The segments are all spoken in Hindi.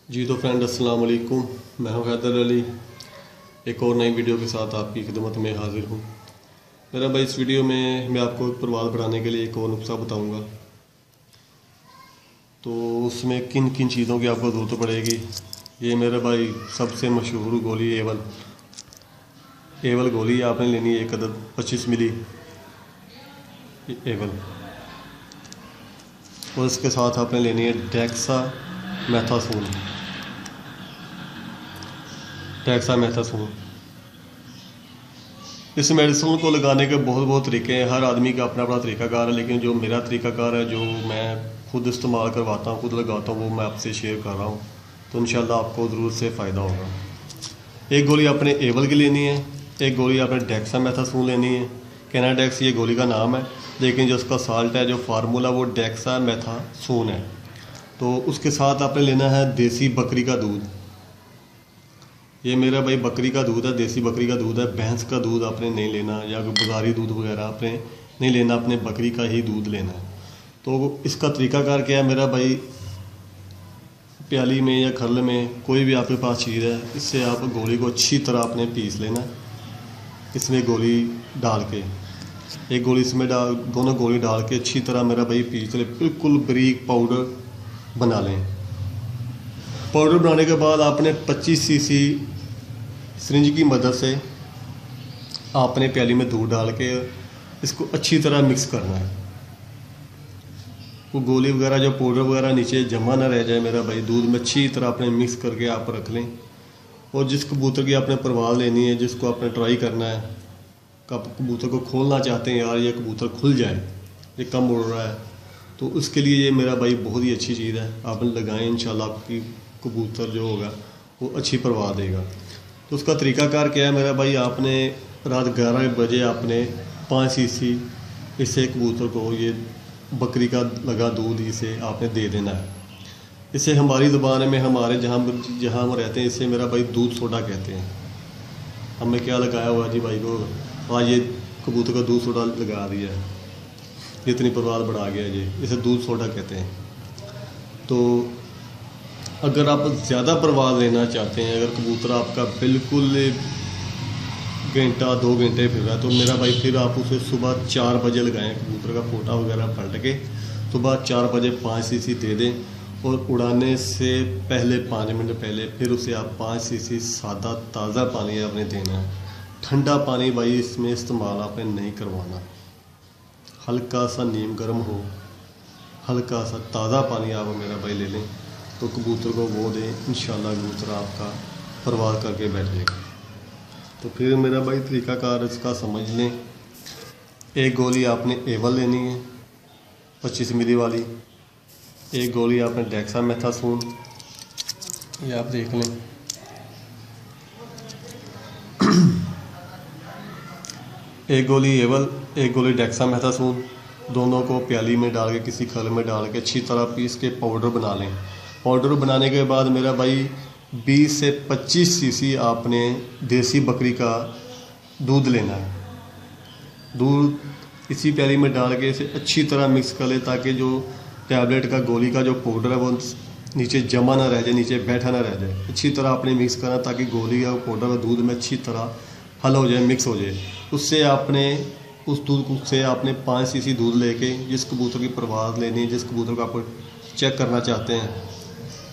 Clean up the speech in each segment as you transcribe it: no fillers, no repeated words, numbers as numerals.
जी तो फ्रेंड अस्सलाम वालेकुम। मैं हूं हैदर अली, एक और नई वीडियो के साथ आपकी खिदमत में हाजिर हूं। मेरा भाई इस वीडियो में मैं आपको परवाज़ बढ़ाने के लिए एक और नुस्खा बताऊंगा। तो उसमें किन किन चीज़ों की आपको ज़रूरत पड़ेगी। ये मेरा भाई सबसे मशहूर गोली एवल एवल गोली आपने लेनी है, एक अदद 25 मिली एवल। और इसके साथ आपने लेनी है डेक्सा मैथासून। इस मेडिसिन को लगाने के बहुत बहुत तरीके हैं, हर आदमी का अपना अपना तरीकाकार है, लेकिन जो मेरा तरीकाकार है, जो मैं खुद इस्तेमाल करवाता हूँ, खुद लगाता हूँ, वो मैं आपसे शेयर कर रहा हूँ। तो इंशाल्लाह आपको ज़रूर से फ़ायदा होगा। एक गोली आपने एवल की लेनी है, एक गोली आपने डेक्सामेथासोन लेनी है। कैनाडेक्स ये गोली का नाम है, लेकिन जो उसका साल्ट है, जो फार्मूला, वो डेक्सामेथासोन है। तो उसके साथ आपने लेना है देसी बकरी का दूध। ये मेरा भाई बकरी का दूध है, देसी बकरी का दूध है। भैंस का दूध आपने नहीं लेना, या बाज़ारी दूध वगैरह आपने नहीं लेना, अपने बकरी का ही दूध लेना है। तो इसका तरीकाकार क्या है मेरा भाई, प्याली में या खरल में कोई भी आपके पास चीज़ है, इससे आप गोली को अच्छी तरह आपने पीस लेना है। इसमें गोली डाल के, एक गोली इसमें डाल, दोनों गोली डाल के अच्छी तरह मेरा भाई पीस ले, बिल्कुल बारीक पाउडर बना लें। पाउडर बनाने के बाद आपने 25 सीसी सिरिंज की मदद से आपने प्याली में दूध डाल के इसको अच्छी तरह मिक्स करना है। वो गोली वगैरह, जो पाउडर वगैरह नीचे जमा ना रह जाए मेरा भाई, दूध में अच्छी तरह आपने मिक्स करके आप रख लें। और जिस कबूतर की आपने परवाज़ लेनी है, जिसको आपने ट्राई करना है, कबूतर को खोलना चाहते हैं, यार ये कबूतर खुल जाए, ये कम उड़ रहा है, तो उसके लिए ये मेरा भाई बहुत ही अच्छी चीज़ है। आप लगाएं, इंशाल्लाह आपकी कबूतर जो होगा वो अच्छी परवाज़ देगा। तो उसका तरीकाकार क्या है मेरा भाई, आपने रात 11 बजे आपने 5 सीसी इसे कबूतर को, ये बकरी का लगा दूध, इसे आपने दे देना है। इसे हमारी ज़ुबान में, हमारे जहाँ हम रहते हैं, इसे मेरा भाई दूध सोडा कहते हैं। हमने क्या लगाया हुआ जी भाई को, आज ये कबूतर का दूध सोडा लगा दिया है, इतनी परवाज़ बढ़ा गया जी, इसे दूध सोडा कहते हैं। तो अगर आप ज़्यादा परवाज़ लेना चाहते हैं, अगर कबूतर आपका बिल्कुल घंटा 2 घंटे फिर रहा है, तो मेरा भाई फिर आप उसे सुबह 4 बजे लगाएं। कबूतर का फोटा वगैरह पलट के सुबह 4 बजे 5 सीसी दे दें, और उड़ाने से पहले 5 मिनट पहले फिर उसे आप 5 सीसी सादा ताज़ा पानी आपने देना है। ठंडा पानी भाई इसमें इस्तेमाल आपने नहीं करवाना। हल्का सा नीम गर्म हो, हल्का सा ताज़ा पानी आप मेरा भाई ले लें, तो कबूतर को वो दें, इंशाल्लाह कबूतर आपका परवाज़ करके बैठेगा। तो फिर मेरा भाई तरीकाकार इसका समझ लें। एक गोली आपने एवल लेनी है 25 मिली वाली, एक गोली आपने डेक्सामेथासोन, ये आप देख लें। एक गोली एवल, एक गोली डेक्सामेथासोन, दोनों को प्याली में डाल के, किसी खल में डाल के अच्छी तरह पीस के पाउडर बना लें। पाउडर बनाने के बाद मेरा भाई 20 से 25 सीसी आपने देसी बकरी का दूध लेना है। दूध इसी प्याली में डाल के इसे अच्छी तरह मिक्स कर ले, ताकि जो टैबलेट का गोली का जो पाउडर है वो नीचे जमा ना रह जाए, नीचे बैठा ना रह जाए। अच्छी तरह आपने मिक्स करना, ताकि गोली का पाउडर और दूध में अच्छी तरह हल हो जाए, मिक्स हो जाए। उससे आपने उस दूध से आपने 5 सीसी दूध लेके, जिस कबूतर की परवाज़ लेनी है, जिस कबूतर को आप चेक करना चाहते हैं,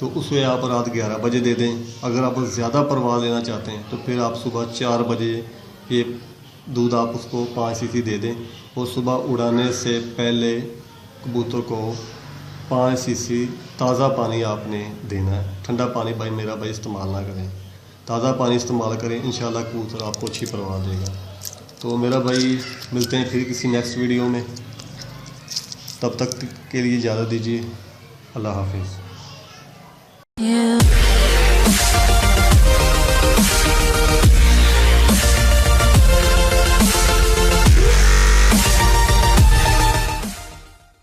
तो उसे आप रात 11 बजे दे दें। अगर आप ज़्यादा परवाज़ लेना चाहते हैं, तो फिर आप सुबह 4 बजे ये दूध आप उसको 5 सीसी दे दें, और सुबह उड़ाने से पहले कबूतर को 5 सीसी ताज़ा पानी आपने देना है। ठंडा पानी भाई मेरा भाई इस्तेमाल ना करें, ताज़ा पानी इस्तेमाल करें, इंशाल्लाह कबूतर आपको अच्छी परवाज़ देगा। तो मेरा भाई मिलते हैं फिर किसी नेक्स्ट वीडियो में, तब तक के लिए इजाज़त दीजिए। अल्लाह हाफिज़।